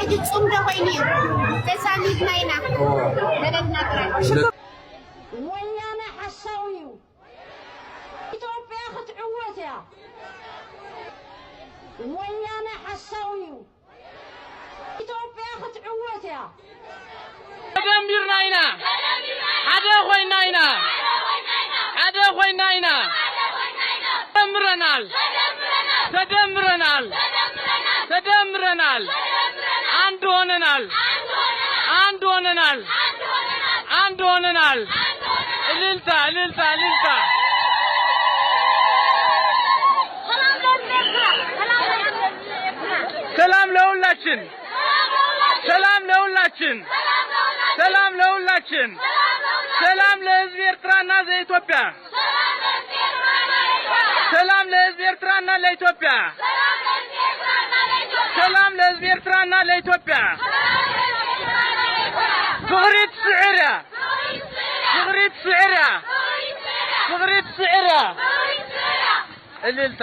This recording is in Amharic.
ጾም ደሆይኒ ተሳሊት ናይና ለደግና ወያነ ሐሳዊዩ ኢትዮጵያ ክትዕወትያ ወያነ ሐሳዊዩ ኢትዮጵያ ክትዕወትያ ተደምርናይና ሓደ ኮይናይና ተደምረናል አንድ ሆነናል እልልታ ሰላም ለሁላችን ሰላም ለሕዝብ ኤርትራና ለኢትዮጵያ ሰላም ለሕዝብ ኤርትራና ለኢትዮጵያ ፍቅሪት ስዕርያ እልልታ